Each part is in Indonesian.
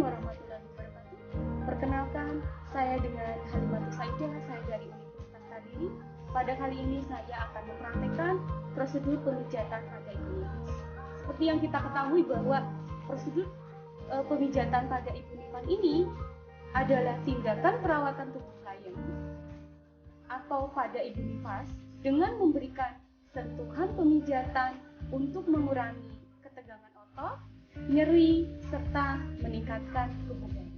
warahmatullahi wabarakatuh. Perkenalkan, saya dengan Halimatus Saidah, saya dari Universitas Tadiri. Pada kali ini saya akan mempraktekkan prosedur pemijatan pada ibu nifas. Seperti yang kita ketahui bahwa prosedur pemijatan pada ibu nifas ini adalah tindakan perawatan tubuh klien atau pada ibu nifas dengan memberikan sentuhan pemijatan untuk mengurangi ketegangan otot, nyeri, serta meningkatkan kebugaran.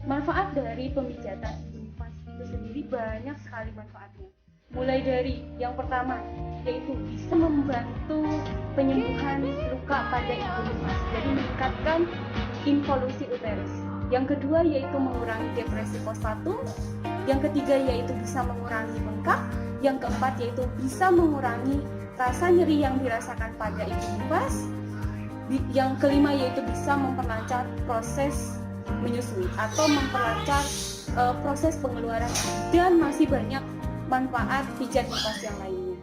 Manfaat dari pemijatan ibu nifas itu sendiri banyak sekali manfaatnya. Mulai dari yang pertama, yaitu bisa membantu penyembuhan luka pada ibu nifas, jadi meningkatkan involusi uterus. Yang kedua yaitu mengurangi depresi postpartum. Yang ketiga yaitu bisa mengurangi bengkak. Yang keempat yaitu bisa mengurangi rasa nyeri yang dirasakan pada ibu nifas. Yang kelima yaitu bisa memperlancar proses menyusui atau memperlancar proses pengeluaran, dan masih banyak manfaat pijat nifas yang lainnya.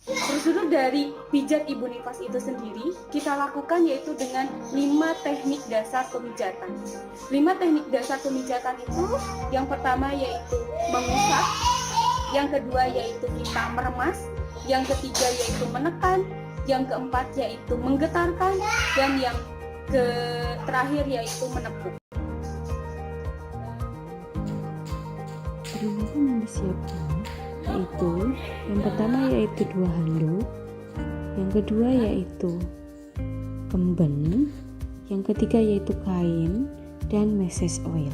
Prosedur dari pijat ibu nifas itu sendiri kita lakukan yaitu dengan 5 teknik dasar pemijatan. 5 teknik dasar pemijatan itu yang pertama yaitu mengusap, yang kedua yaitu kita meremas, yang ketiga yaitu menekan, yang keempat yaitu menggetarkan, dan yang terakhir yaitu menepuk. Perlengkapan yang disiapkan yaitu yang pertama yaitu 2 handuk, yang kedua yaitu kemben, yang ketiga yaitu kain, dan meses oil.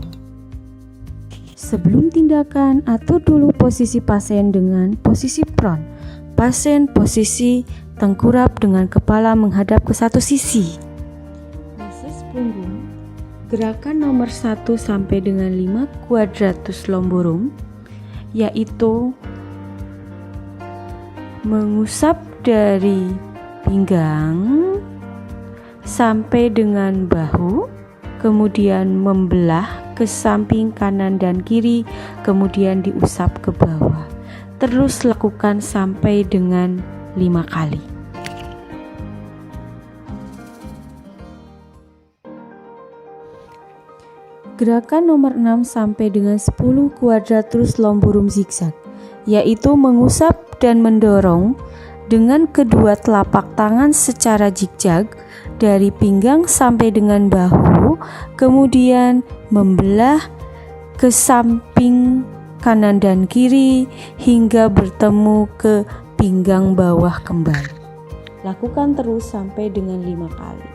Sebelum tindakan, atur dulu posisi pasien dengan posisi prone. Pasien posisi tengkurap dengan kepala menghadap ke satu sisi. Meses punggung. Gerakan nomor 1 sampai dengan 5 quadratus lumborum, yaitu mengusap dari pinggang sampai dengan bahu, kemudian membelah ke samping kanan dan kiri, kemudian diusap ke bawah. Terus lakukan sampai dengan 5 kali. Gerakan nomor 6 sampai dengan 10 quadratus lumborum zigzag, yaitu mengusap dan mendorong dengan kedua telapak tangan secara zigzag dari pinggang sampai dengan bahu, kemudian membelah ke samping kanan dan kiri hingga bertemu ke pinggang bawah kembali. Lakukan terus sampai dengan 5 kali.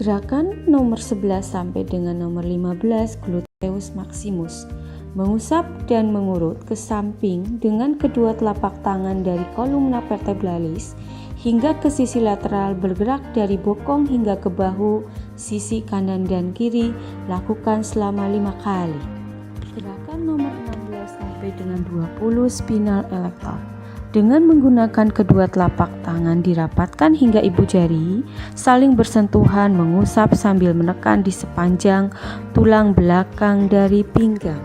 Gerakan nomor 11 sampai dengan nomor 15 gluteus maximus. Mengusap dan mengurut ke samping dengan kedua telapak tangan dari kolumna vertebralis hingga ke sisi lateral, bergerak dari bokong hingga ke bahu, sisi kanan dan kiri. Lakukan selama 5 kali. Gerakan nomor 16 sampai dengan 20 spinal erector. Dengan menggunakan kedua telapak tangan dirapatkan hingga ibu jari, saling bersentuhan, mengusap sambil menekan di sepanjang tulang belakang dari pinggang.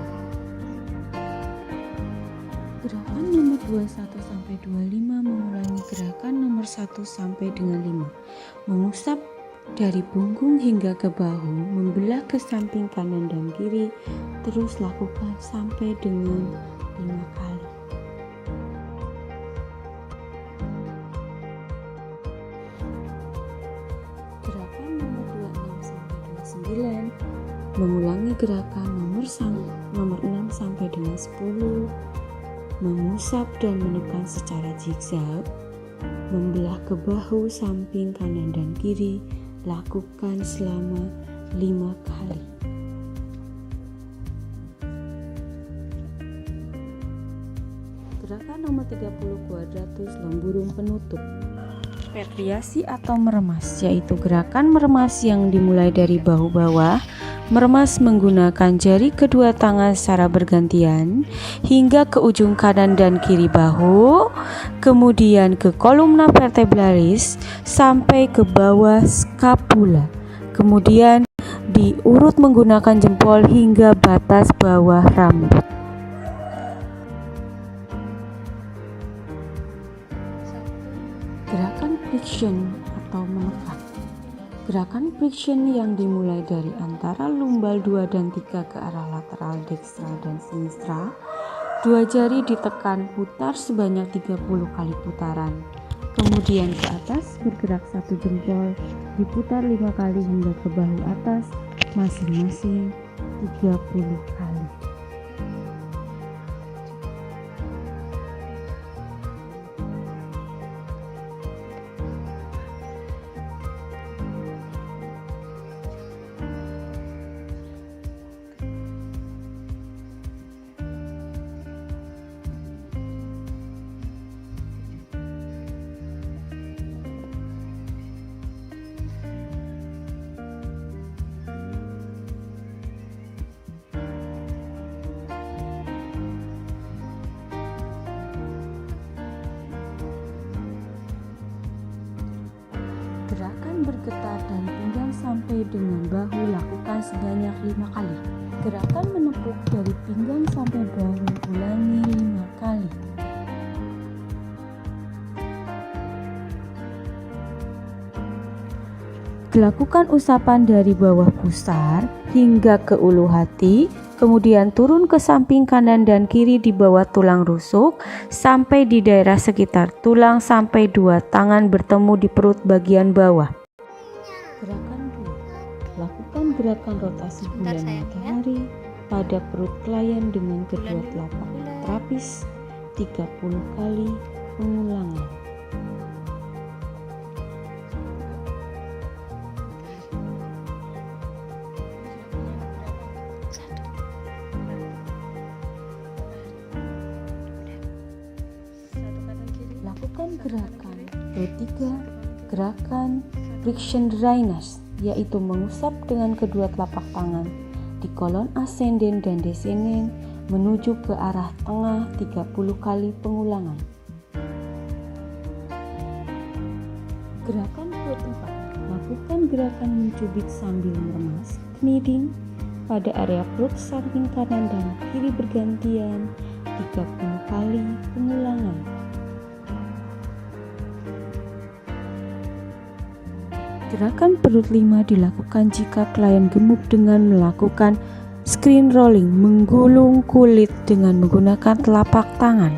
Gerakan nomor 21 sampai 25 mengulangi gerakan nomor 1 sampai dengan 5. Mengusap dari punggung hingga ke bahu, membelah ke samping kanan dan kiri. Terus lakukan sampai dengan 5 kali. Mengulangi gerakan nomor 6 sampai dengan 10. Mengusap dan menekan secara zigzag, membelah ke bahu samping kanan dan kiri. Lakukan selama 5 kali. Gerakan nomor 30 quadratus lumborum penutup. Petriasi atau meremas, yaitu gerakan meremas yang dimulai dari bahu bawah, meremas menggunakan jari kedua tangan secara bergantian hingga ke ujung kanan dan kiri bahu, kemudian ke kolumna vertebralis sampai ke bawah skapula, kemudian diurut menggunakan jempol hingga batas bawah rambut. friction atau menekan. Gerakan friction yang dimulai dari antara lumbal 2 dan 3 ke arah lateral dekstra dan sinistra. 2 jari ditekan putar sebanyak 30 kali putaran. Kemudian ke atas bergerak 1 jempol diputar 5 kali hingga ke bahu atas masing-masing 30 kali. Gerakan bergetar dari pinggang sampai dengan bahu lakukan sebanyak 5 kali. Gerakan menepuk dari pinggang sampai bahu ulangi 5 kali. Lakukan usapan dari bawah pusar hingga ke ulu hati, kemudian turun ke samping kanan dan kiri di bawah tulang rusuk sampai di daerah sekitar tulang sampai 2 tangan bertemu di perut bagian bawah. Gerakan 2. Lakukan gerakan rotasi bulan matahari pada perut klien dengan kedua telapak terapis 30 kali pengulangan. Lakukan gerakan ketiga, gerakan friction dryness, yaitu mengusap dengan kedua telapak tangan di kolon ascending dan descending menuju ke arah tengah 30 kali pengulangan. Gerakan keempat, lakukan gerakan mencubit sambil meremas kneading pada area perut samping kanan dan kiri bergantian 30 kali pengulangan. Gerakan perut 5 dilakukan jika klien gemuk dengan melakukan screen rolling, menggulung kulit dengan menggunakan telapak tangan.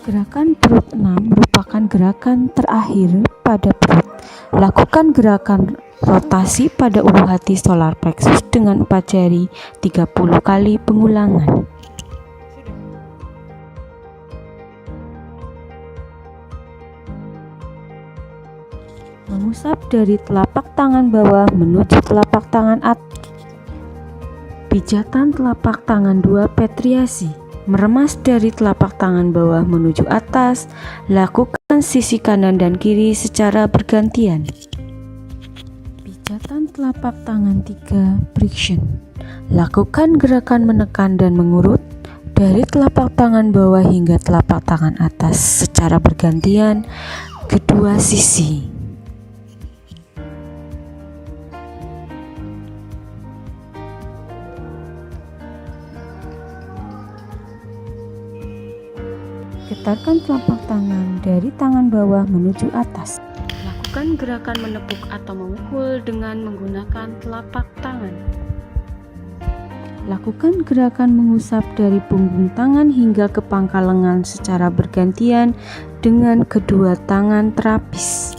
Gerakan perut 6 merupakan gerakan terakhir pada perut. Lakukan gerakan rotasi pada ulu hati solar plexus dengan 4 jari 30 kali pengulangan. Mengusap dari telapak tangan bawah menuju telapak tangan atas. Pijatan telapak tangan 2 petriasi. Meremas dari telapak tangan bawah menuju atas. Lakukan sisi kanan dan kiri secara bergantian. Pijatan telapak tangan 3 friction. Lakukan gerakan menekan dan mengurut dari telapak tangan bawah hingga telapak tangan atas secara bergantian kedua sisi. Getarkan telapak tangan dari tangan bawah menuju atas. Lakukan gerakan menepuk atau memukul dengan menggunakan telapak tangan. Lakukan gerakan mengusap dari punggung tangan hingga ke pangkal lengan secara bergantian dengan kedua tangan terapis.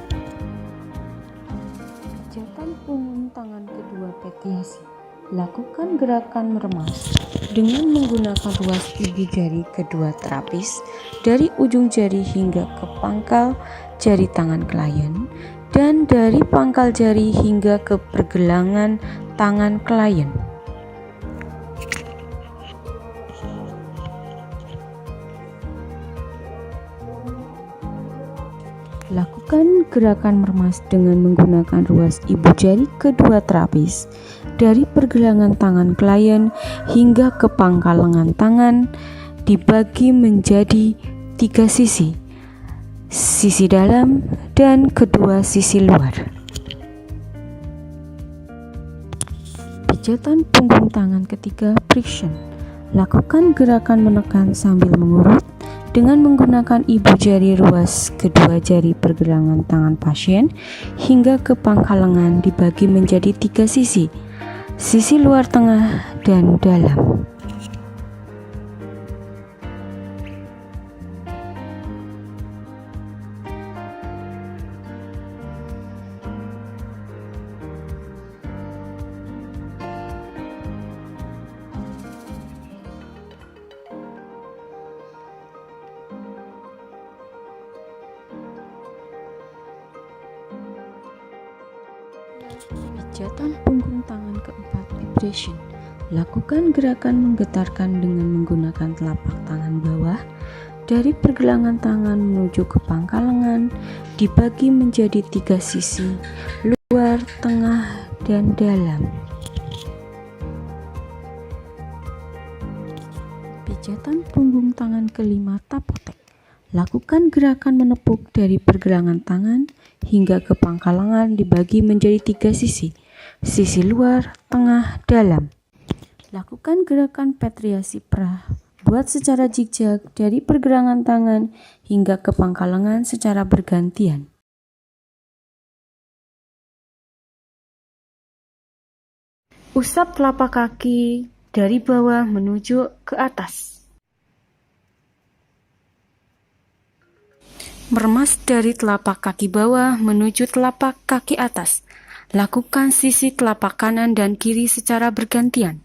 Pijatan punggung tangan kedua petiasi. Lakukan gerakan meremas dengan menggunakan ruas ibu jari kedua terapis dari ujung jari hingga ke pangkal jari tangan klien dan dari pangkal jari hingga ke pergelangan tangan klien. Lakukan gerakan meremas dengan menggunakan ruas ibu jari kedua terapis dari pergelangan tangan klien hingga ke pangkal lengan tangan, dibagi menjadi 3 sisi, sisi dalam dan kedua sisi luar. Pijatan punggung tangan ketiga friction. Lakukan gerakan menekan sambil mengurut dengan menggunakan ibu jari ruas kedua jari pergelangan tangan pasien hingga ke pangkal lengan dibagi menjadi 3 sisi, sisi luar, tengah, dan dalam. Pijatan punggung tangan keempat, vibration. Lakukan gerakan menggetarkan dengan menggunakan telapak tangan bawah dari pergelangan tangan menuju ke pangkal lengan, dibagi menjadi 3 sisi, luar, tengah, dan dalam. Pijatan punggung tangan kelima, tapotek. Lakukan gerakan menepuk dari pergelangan tangan hingga ke pangkal lengan dibagi menjadi 3 sisi, sisi luar, tengah, dalam. Lakukan gerakan Patriasi Pra, buat secara zigzag dari pergelangan tangan hingga ke pangkal lengan secara bergantian. Usap telapak kaki dari bawah menuju ke atas. Meremas dari telapak kaki bawah menuju telapak kaki atas. Lakukan sisi telapak kanan dan kiri secara bergantian.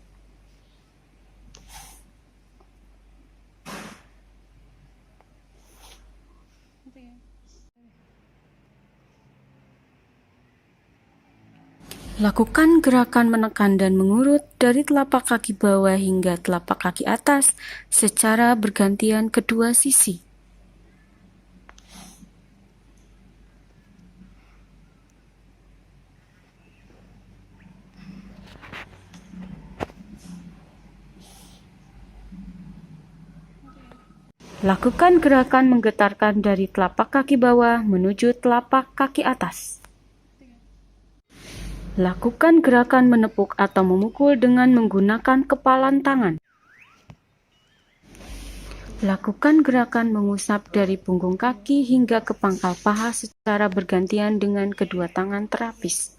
Lakukan gerakan menekan dan mengurut dari telapak kaki bawah hingga telapak kaki atas secara bergantian kedua sisi. Lakukan gerakan menggetarkan dari telapak kaki bawah menuju telapak kaki atas. Lakukan gerakan menepuk atau memukul dengan menggunakan kepalan tangan. Lakukan gerakan mengusap dari punggung kaki hingga ke pangkal paha secara bergantian dengan kedua tangan terapis.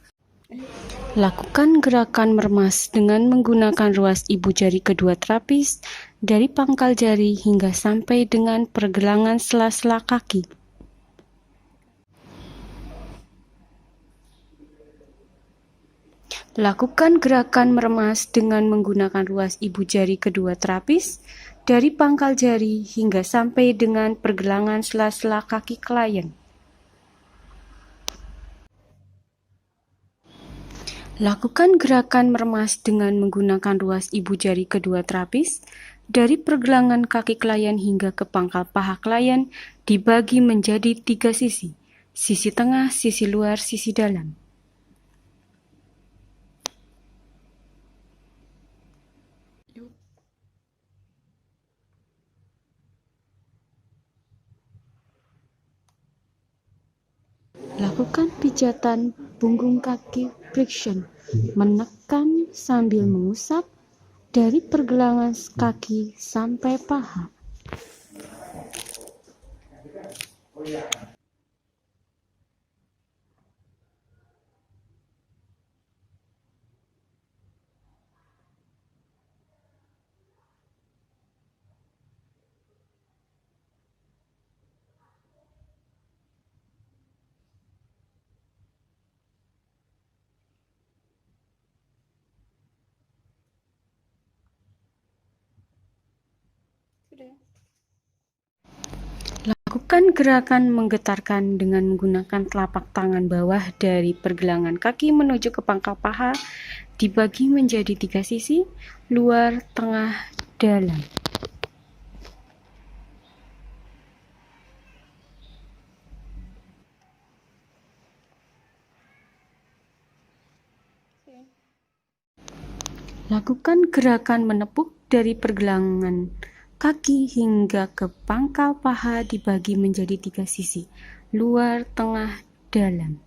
Lakukan gerakan meremas dengan menggunakan ruas ibu jari kedua terapis dari pangkal jari hingga sampai dengan pergelangan sela-sela kaki. Lakukan gerakan meremas dengan menggunakan ruas ibu jari kedua terapis dari pangkal jari hingga sampai dengan pergelangan sela-sela kaki klien. Lakukan gerakan meremas dengan menggunakan ruas ibu jari kedua terapis dari pergelangan kaki klien hingga ke pangkal paha klien dibagi menjadi 3 sisi, sisi tengah, sisi luar, sisi dalam. Lakukan pijatan punggung kaki friction, menekan sambil mengusap dari pergelangan kaki sampai paha. Lakukan gerakan menggetarkan dengan menggunakan telapak tangan bawah dari pergelangan kaki menuju ke pangkal paha dibagi menjadi 3 sisi, luar, tengah, dalam. Lakukan gerakan menepuk dari pergelangan kaki hingga ke pangkal paha dibagi menjadi 3 sisi, luar, tengah, dalam.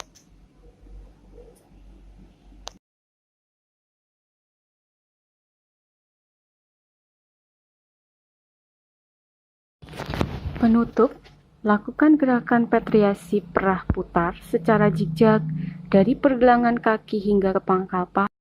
Penutup, lakukan gerakan petriasi perah putar secara zigzag dari pergelangan kaki hingga ke pangkal paha.